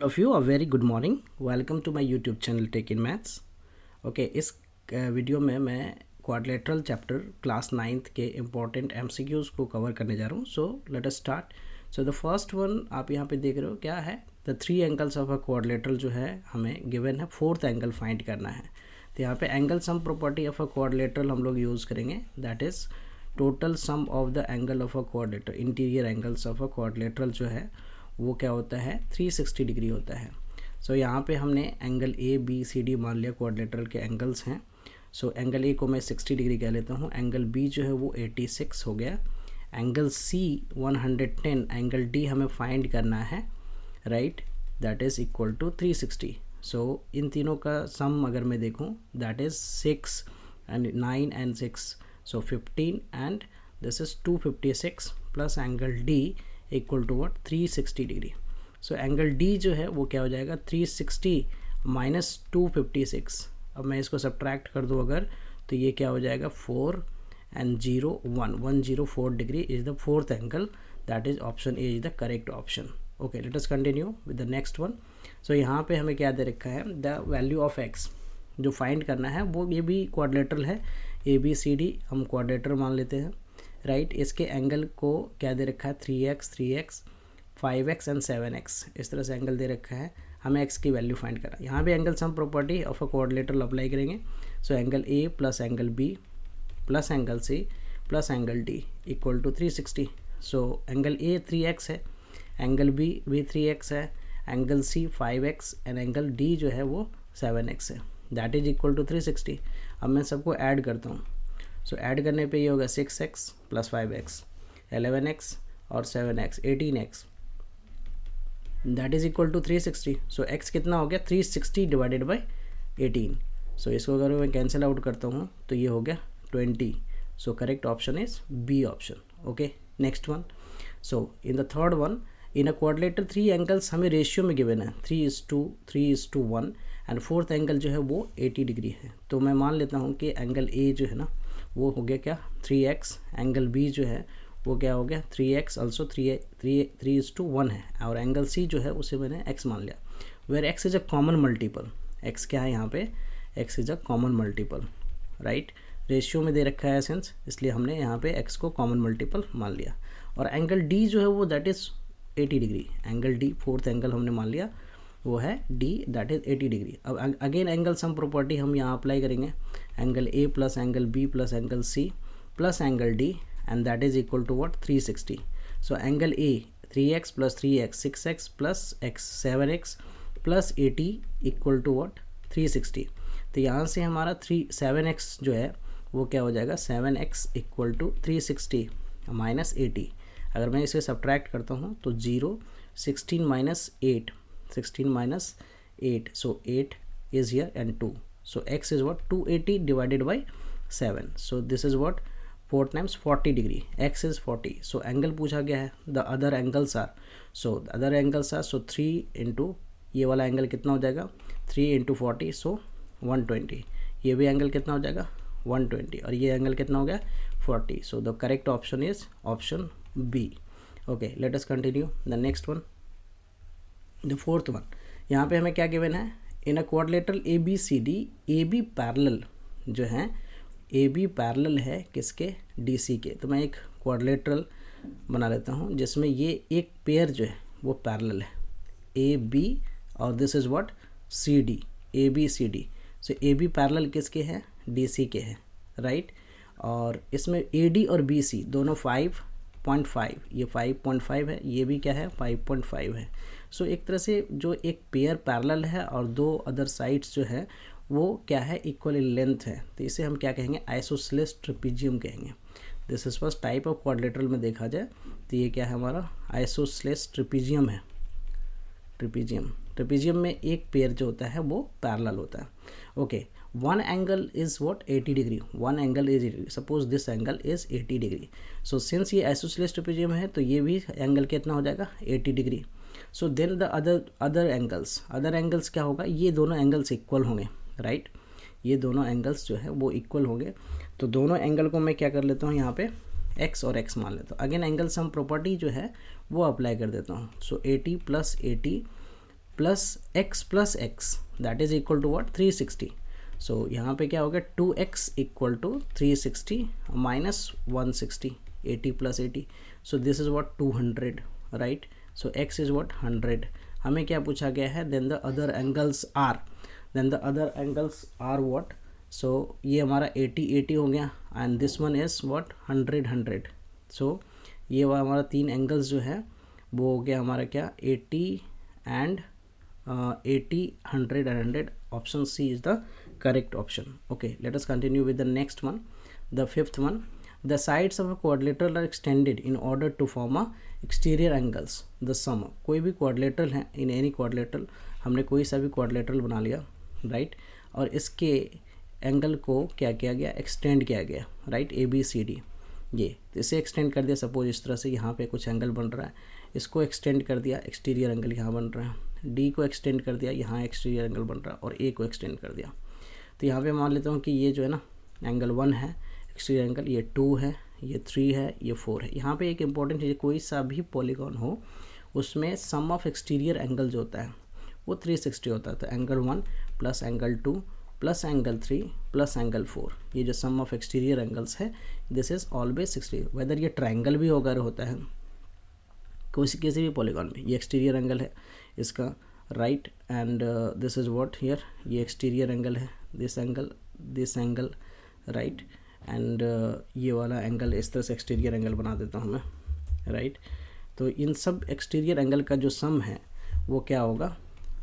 of you a very good morning. Welcome to my YouTube channel Take in Maths. Okay इस video में मैं quadrilateral chapter class 9th के important MCQs को cover करने जा रहा हूँ. So let us start. So the first one आप यहाँ पे देख रहे हो क्या है, the three angles of a quadrilateral जो है हमें गिवन है, फोर्थ एंगल फाइंड करना है. तो यहाँ पे angle sum property of a quadrilateral हम लोग यूज़ करेंगे, that is total sum of the angle of a quadrilateral. Interior angles of a quadrilateral जो है वो क्या होता है, 360 डिग्री होता है. सो यहाँ पे हमने angle A B C D मान लिया क्वाड्रिलेटरल के एंगल्स हैं. सो एंगल ए को मैं 60 डिग्री कह लेता हूँ, एंगल बी जो है वो 86 हो गया, एंगल सी 110, एंगल डी हमें फाइंड करना है, right, that is equal to 360. So इन तीनों का सम अगर मैं देखूँ that is 6 and 9 and 6, so 15 and this is 256 plus angle D equal to what 360 degree. So angle D जो है वो क्या हो जाएगा 360 माइनस 256. अब मैं इसको सब्ट्रैक्ट कर दूँ अगर, तो ये क्या हो जाएगा 4 and 0 1 104 degree is the fourth angle, that is option A is the correct option. Okay, let us continue with the next one. So यहाँ पे हमें क्या दे रखा है, द वैल्यू ऑफ एक्स जो फाइंड करना है वो ये भी क्वाड्रिलेटरल है, ए बी सी डी हम क्वाड्रिलेटरल मान लेते हैं, राइट. इसके एंगल को क्या दे रखा है 3x 5x एंड 7x, इस तरह से एंगल दे रखा है. हमें x की वैल्यू फाइंड करना है. यहाँ भी angle sum property of a quadrilateral apply करेंगे. So angle A plus angle B plus angle C plus angle D equal to 360. So angle A 3x है, एंगल बी भी 3x है, angle C 5x and angle D जो है वो 7x है, that is equal to 360. अब मैं सबको ऐड करता हूँ. सो ऐड करने पे ये होगा 6x प्लस 5x 11x और 7x 18x, that is equal to 360. So x कितना हो गया 360 डिवाइडेड बाई 18. सो इसको अगर मैं कैंसिल आउट करता हूँ तो ये हो गया 20. So correct option is B option. Okay, next one. So in the third one, in a quadrilateral three angles हमें रेशियो में गिवन है 3:1 एंड फोर्थ एंगल जो है वो 80 डिग्री है. तो मैं मान लेता हूँ कि एंगल ए जो है ना वो हो गया क्या 3x, एंगल बी जो है वो क्या हो गया 3x ऑल्सो 3:1 है, और एंगल सी जो है उसे मैंने x मान लिया, where x is a common multiple. x क्या है यहाँ पे, x is a common multiple, right. Ratio में दे रखा है सेंस, इसलिए हमने यहाँ पे x को कॉमन मल्टीपल मान लिया. और एंगल d जो है वो that is 80 degree, angle d fourth angle हमने मान लिया वो है d, दैट इज़ 80 डिग्री. अब अगेन एंगल सम प्रॉपर्टी हम यहाँ अप्लाई करेंगे, angle a plus angle b plus angle c plus angle d and that is equal to what 360. So angle a 3x plus 3x 6x plus x 7x plus 80 equal to what 360. तो यहाँ से हमारा 7x जो है वो क्या हो जाएगा 7x इक्वल टू 360 माइनस 80. अगर मैं इसे सब्ट्रैक्ट करता हूँ तो 0 16 minus 8 16 minus 8, so 8 is here and 2, so x is what 280 divided by 7, so this is what 4 times 40 degree, x is 40. so angle पूछा गया है, the other angles are, so the other angles are, so 3 into ये वाला angle कितना हो जाएगा 3 into 40, so 120. ये भी एंगल कितना हो जाएगा 120 और ये एंगल कितना हो गया 40. so the correct option is option B. okay, let us continue the next one. The fourth one, यहाँ पे हमें क्या गिवन है, in a quadrilateral A B C D, A B parallel जो है ए बी पैरेलल है किसके D C के. तो मैं एक क्वाड्रिलेटरल बना लेता हूँ जिसमें ये एक पेयर जो है वो पैरेलल है ए बी और this is what C D, A B C D. So A B parallel किसके हैं डी सी के हैं, राइट. और इसमें ए डी और बी सी दोनों 5.5, ये 5.5 है, ये भी क्या है 5.5 है. सो एक तरह से जो एक पेयर पैरेलल है और दो अदर साइड्स जो है वो क्या है इक्वल लेंथ है, तो इसे हम क्या कहेंगे आइसोसेलेस ट्रेपीजियम कहेंगे. This is first type of quadrilateral में देखा जाए तो ये क्या है हमारा आइसोसेलेस ट्रेपीजियम है. ट्रेपीजियम में एक पेयर जो होता है वो पैरेलल होता है. Okay, one angle is what 80 degree, one angle is 80. Suppose this angle is 80 degree. So since ये आइसोसेलेस ट्रेपीजियम है तो ये भी एंगल कितना हो जाएगा 80 degree. So then the other angles क्या होगा, ये दोनों एंगल्स इक्वल होंगे, राइट. ये दोनों एंगल्स जो है वो इक्वल होंगे. तो दोनों एंगल को मैं क्या कर लेता हूँ यहाँ पे x और x मान लेता हूँ. अगेन एंगल सम प्रॉपर्टी जो है वो अप्लाई कर देता हूँ. So 80 plus 80 plus x that is equal to what 360. So यहाँ पे क्या हो गया 2x equal to 360 minus 160 80 plus 80. So this is what 200 right. So x is what 100. हमें क्या पूछा गया है then the other angles are what. So ये हमारा 80 हो गया and this one is what 100. So ये हमारा तीन एंगल्स जो है वो हो गया हमारा क्या 80 and 80 100 and 100. Option C is the correct option. Okay, let us continue with the next one. The fifth one, the sides of a quadrilateral are extended in order to form a exterior angles. The sum, कोई भी quadrilateral है, in any quadrilateral, हमने कोई सा भी quadrilateral बना लिया right, और इसके एंगल को क्या किया गया एक्सटेंड किया गया राइट ABCD. ये तो इसे एक्सटेंड कर दिया. सपोज इस तरह से यहाँ पे कुछ एंगल बन रहा है, इसको एक्सटेंड कर दिया, एक्सटीरियर एंगल यहाँ बन रहा है. D को एक्सटेंड कर दिया, यहाँ एक्सटीरियर एंगल बन रहा है, और A को एक्सटेंड कर दिया. तो यहाँ पे मान लेता हूँ कि ये जो है ना एंगल 1 है एक्सटीरियर एंगल, ये 2 है, ये 3 है, ये 4 है. यहाँ पे एक इंपॉर्टेंट चीज़, कोई सा भी पॉलीगॉन हो उसमें सम ऑफ एक्सटीरियर एंगल जो होता है वो 360 होता है. तो angle 1 plus angle 2 plus angle 3 plus angle 4, ये जो सम ऑफ एक्सटीरियर एंगल्स है दिस इज़ ऑलवेज 60. वेदर ये ट्राइंगल भी अगर होता है किसी भी पॉलीगॉन में, ये एक्सटीरियर एंगल है इसका right, and this is what here, ये एक्सटीरियर एंगल है, दिस एंगल राइट, एंड ये वाला एंगल इस तरह से एक्सटीरियर एंगल बना देता हूँ मैं राइट. तो इन सब एक्सटीरियर एंगल का जो सम है वो क्या होगा,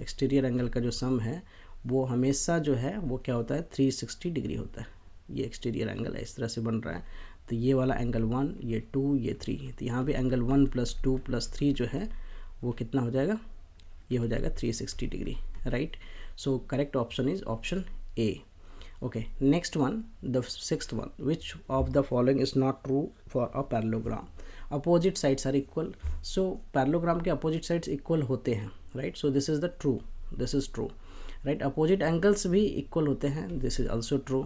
एक्सटीरियर एंगल का जो सम है वो हमेशा जो है वो क्या होता है 360 डिग्री होता है. ये एक्सटीरियर एंगल है, इस तरह से बन रहा है. तो ये वाला एंगल 1, ये 2, ये 3, तो यहाँ पे एंगल 1 प्लस 2 प्लस 3 जो है वो कितना हो जाएगा, ये हो जाएगा 360 degree right. So correct option is option A. Okay, next one, the sixth one, which of the following is not true for a parallelogram? Opposite sides are equal. So parallelogram के opposite sides equal होते हैं right. So this is the true, this is true right. Opposite angles भी equal होते हैं, this is also true.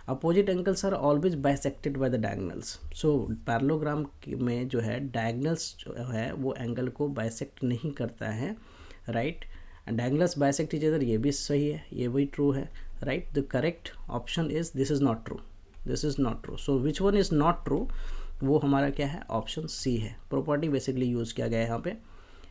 Opposite angles are always bisected by the diagonals. So parallelogram में जो है diagonals जो है वो angle को bisect नहीं करता है right. Diagonals bisect each other, ये भी सही है, ये भी true है right. The correct option is this is not true, this is not true. So which one is not true, वो हमारा क्या है ऑप्शन C है. प्रॉपर्टी बेसिकली यूज़ किया गया है यहाँ पे.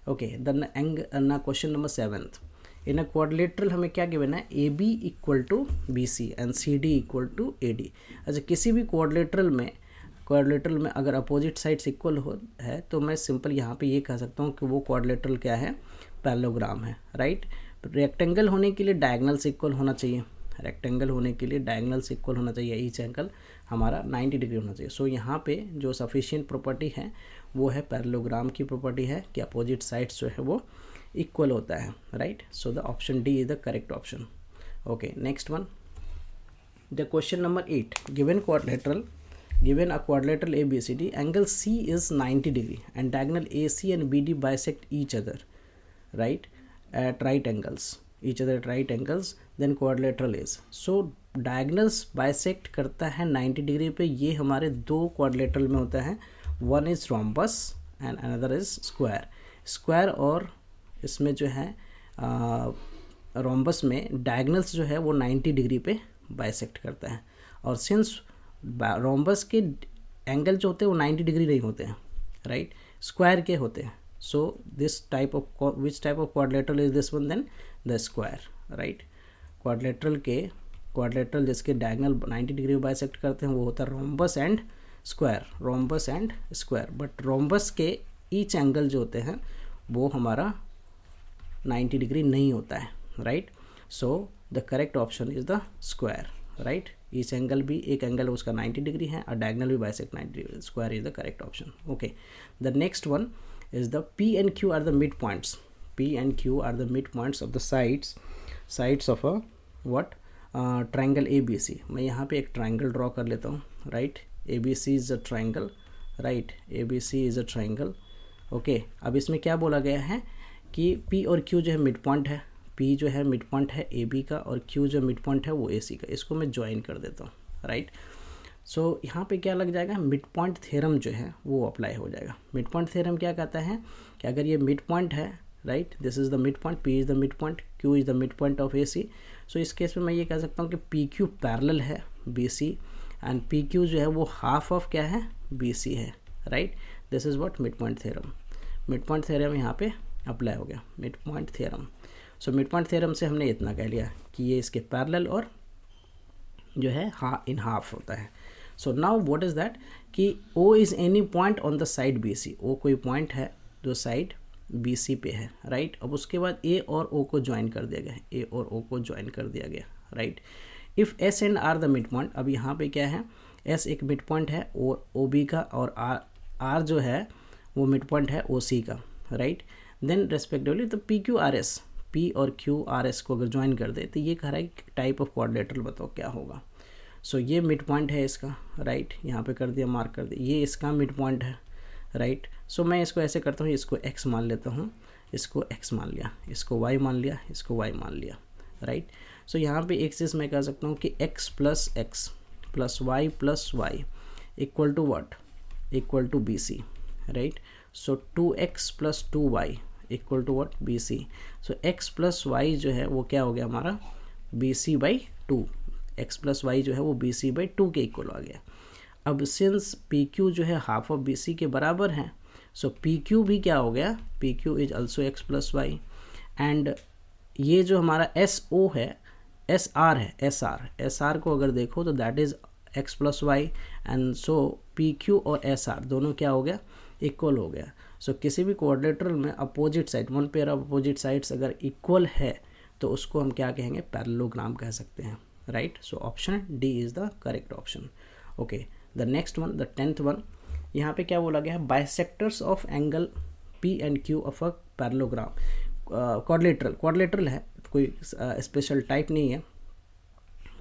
Okay, then question number 7th. In a quadrilateral हमें क्या गिवन है AB equal to BC and CD equal to AD. अच्छा, किसी भी क्वाड्रिलेटरल में अगर अपोजिट साइड्स इक्वल हो है तो मैं सिंपल यहाँ पे ये कह सकता हूँ कि वो क्वाड्रिलेटरल क्या है, पैरेललोग्राम है राइट. रेक्टेंगल होने के लिए डायगोनल्स इक्वल होना चाहिए, रेक्टेंगल होने के लिए डायगोनल्स इक्वल होना चाहिए, ईच एंगल हमारा 90 डिग्री होना चाहिए. सो यहाँ पे जो सफिशिएंट प्रॉपर्टी है वो है पैरेललोग्राम की प्रॉपर्टी है कि अपोजिट साइड्स जो है वो इक्वल होता है right. So the option D is the correct option. Okay, next one, the question number 8. Given a quadrilateral ABCD, angle C is 90 degree and diagonal AC and BD bisect each other, right, at right angles, then quadrilateral is. So diagonals bisect करता है 90 degree पे. ये हमारे दो quadrilateral में होता है, one is rhombus and another is square. और इसमें जो है rhombus में diagonals जो है वो 90 डिग्री पे bisect करता है. और since रोम्बस के एंगल जो होते हैं वो 90 डिग्री नहीं होते हैं राइट, स्क्वायर के होते हैं. So this type of which type of quadrilateral is this one, then the square right. Quadrilateral जिसके डायगोनल 90 डिग्री बाइसेक्ट करते हैं वो होता है rhombus and square. But rhombus के ईच एंगल जो होते हैं वो हमारा 90 डिग्री नहीं होता है right. So the correct option is the square right. Each angle भी, एक एंगल उसका 90 डिग्री है और डायगोनल भी bisect 90 degree. Square is the correct option. Okay, the next one is the P and Q are the mid points. P and Q are the mid points of the sides of a what triangle ABC. मैं यहाँ पे एक triangle draw कर लेता हूँ right. ABC is a triangle right, ABC is a triangle. Okay, अब इसमें क्या बोला गया है कि P और Q जो है मिड पॉइंट है. P जो है मिड पॉइंट है AB का और Q जो मिड पॉइंट है वो AC का. इसको मैं ज्वाइन कर देता हूँ राइट. सो यहाँ पे क्या लग जाएगा, मिड पॉइंट थ्योरम जो है वो अप्लाई हो जाएगा. मिड पॉइंट थ्योरम क्या कहता है कि अगर ये मिड पॉइंट है right, this is the mid point, P is the mid point, Q is the mid point of A C. So इस केस में मैं ये कह सकता हूँ कि पी क्यू पैरेलल है B C and P Q जो है वो हाफ ऑफ क्या है, बी सी है, right. This is what mid point theorem. Mid point theorem यहाँ पे अप्लाई हो गया, mid point theorem. So mid point theorem से हमने इतना कह लिया कि ये इसके पैरेलल और जो है इन हाफ होता है। So now what is that कि O is any point on the side B C, O कोई पॉइंट है जो साइड बी सी पे है, राइट। अब उसके बाद ए और ओ को ज्वाइन कर दिया गया, ए और ओ को ज्वाइन कर दिया गया, right. If S and R the mid point, अब यहाँ पे क्या है, एस एक मिड पॉइंट है ओ बी का, और आर जो है वो मिड पॉइंट है ओ सी का, राइट। देन रेस्पेक्टिवली तो P Q R S, P और क्यू आर एस को अगर ज्वाइन कर दे तो ये कह रहा है कि टाइप ऑफ क्वाड्रिलेटरल बताओ क्या होगा। सो ये मिड पॉइंट है इसका, राइट, यहाँ पे कर दिया, मार्क कर दिया, ये इसका मिड पॉइंट है, राइट। सो मैं इसको ऐसे करता हूँ, इसको x मान लेता हूँ, इसको x मान लिया, इसको y मान लिया, इसको y मान लिया, राइट। सो यहाँ पे एक चीज़ मैं कह सकता हूँ कि x plus x plus y plus y equal to what, equal to B C, right. So 2x plus 2y equal to what, B C. So x plus y जो है वो क्या हो गया हमारा, B C by 2, x plus y जो है वो बी सी बाई 2 के इक्वल आ गया। अब सिंस पी क्यू जो है हाफ ऑफ बी सी के बराबर है, सो पी क्यू भी क्या हो गया, P Q is also x plus y. And ये जो हमारा एस ओ है, एस आर है, एस आर को अगर देखो तो that is x plus y, and so P Q और एस आर दोनों क्या हो गया, इक्वल हो गया। सो किसी भी क्वाड्रिलेटरल में opposite side, one pair of opposite sides अगर इक्वल है तो उसको हम क्या कहेंगे, पैरेललोग्राम कह सकते हैं, right. So option D is the correct option. Okay, the next one, the 10th one, यहाँ पे क्या बोला गया है, bisectors of angle P and Q of a parallelogram. Quadrilateral है, कोई स्पेशल टाइप नहीं है।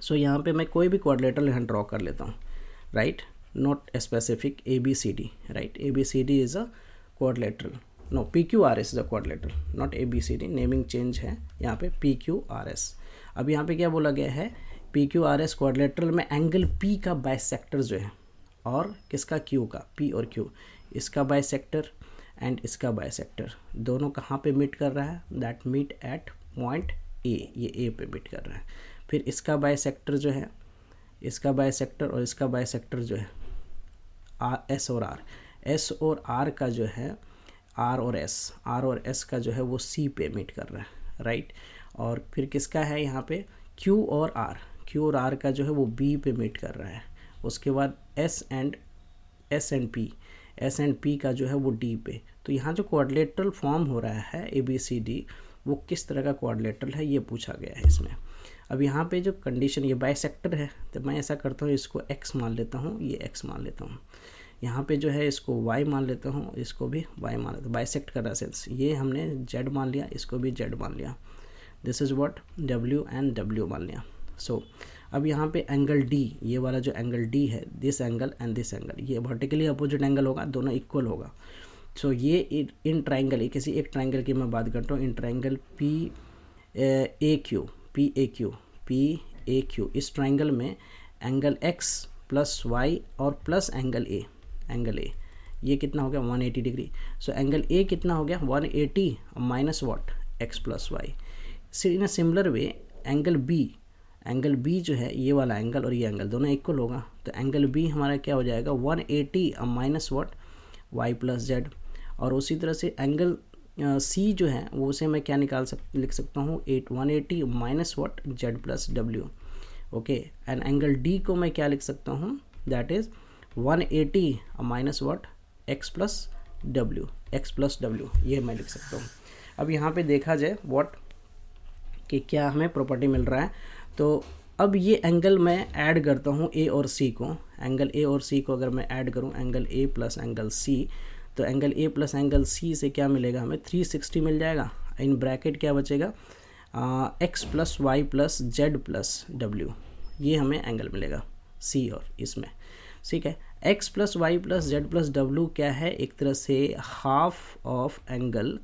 सो यहाँ पे मैं कोई भी क्वाड्रिलेटरल यहाँ ड्रॉ कर लेता हूँ, right, not specific A B C D, right. A B C D is a quadrilateral, no P Q R S is a quadrilateral, not A B C D, naming change है यहाँ पे, P Q R S. अब यहाँ पे क्या बोला गया है, P Q R S quadrilateral में एंगल पी का बाइसेक्टर जो है, और किसका, क्यू का, पी और क्यू, इसका बाइसेक्टर एंड इसका बाइसेक्टर दोनों कहाँ पे मीट कर रहा है, that meet at point A, ये ए पे मीट कर रहा है। फिर इसका बाइसेक्टर जो है, इसका बाइसेक्टर और इसका बाइसेक्टर जो है एस और आर, एस और आर का जो है, आर और एस का जो है वो सी पे मीट कर रहा है, राइट। और फिर किसका है यहाँ पे, क्यू और आर का जो है वो बी पे मीट कर रहा है। उसके बाद एस एंड पी का जो है वो डी पे। तो यहाँ जो क्वाड्रिलेटरल फॉर्म हो रहा है ए बी सी डी, वो किस तरह का क्वाड्रिलेटरल है ये पूछा गया है इसमें। अब यहाँ पे जो कंडीशन, ये बाइसेक्टर है, तो मैं ऐसा करता हूँ, इसको x मान लेता हूँ, ये x मान लेता हूँ, यहाँ पे जो है इसको y मान लेता हूँ, इसको भी y मान लेता हूँ, बाइसेक्ट कर रहा है सेंस, ये हमने z मान लिया, इसको भी z मान लिया, this is what, w and w मान लिया। सो अब यहाँ पे एंगल D, ये वाला जो एंगल D है, this angle and this angle, ये वर्टिकली अपोजिट एंगल होगा, दोनों इक्वल होगा। सो ये इन ट्राइंगल, ये किसी एक ट्राइंगल की मैं बात करता हूँ, in triangle P A Q, इस ट्राइंगल में एंगल x प्लस वाई और प्लस एंगल ए, ये कितना हो गया, 180 डिग्री। सो एंगल ए कितना हो गया, 180 minus what, x plus y. In a similar way angle B जो है, ये वाला एंगल और ये एंगल दोनों इक्वल होगा, तो एंगल बी हमारा क्या हो जाएगा, 180 minus what, y plus z. और उसी तरह से एंगल सी जो है वो उसे मैं क्या लिख सकता हूँ, 180 minus what, Z plus W. Okay, and angle D को मैं क्या लिख सकता हूँ, that is 180 minus what, x plus डब्ल्यू, ये मैं लिख सकता हूँ। अब यहाँ पे देखा जाए वॉट कि क्या हमें प्रॉपर्टी मिल रहा है, तो अब ये एंगल मैं ऐड करता हूँ ए और सी को, एंगल ए और सी को अगर मैं ऐड करूँ, angle A plus angle C, तो angle A plus angle C से क्या मिलेगा हमें, 360 मिल जाएगा। इन ब्रैकेट क्या बचेगा, x plus y plus z plus डब्ल्यू, ये हमें एंगल मिलेगा सी और इसमें, ठीक है। X plus y plus z plus डब्ल्यू क्या है, एक तरह से हाफ ऑफ एंगल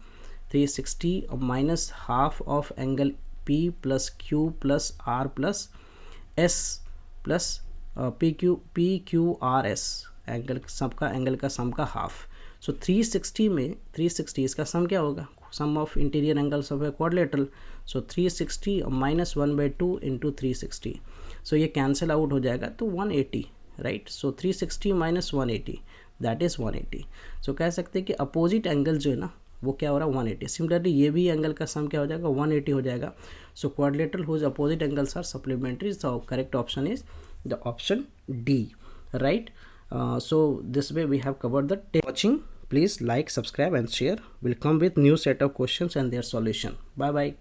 360 और minus half of angle P plus Q plus R plus S plus P Q R S, angle सबका, एंगल का सम का हाफ। सो 360 में 360 इसका सम क्या होगा, sum of interior angles of a quadrilateral. So 360 minus 1/2 into 360. So ये cancel out हो जाएगा तो 180, right? So 360 minus 180, that is 180. So कह सकते हैं कि अपोजिट एंगल जो है ना वो क्या हो रहा है 180. सिमिलरली ये भी एंगल का सम क्या हो जाएगा 180 हो जाएगा. So quadrilateral whose opposite angles are supplementary. So correct option is the option D, right? So this way we have covered the watching. Please like, subscribe and share. We'll come with new set of questions and their solution. Bye bye. Take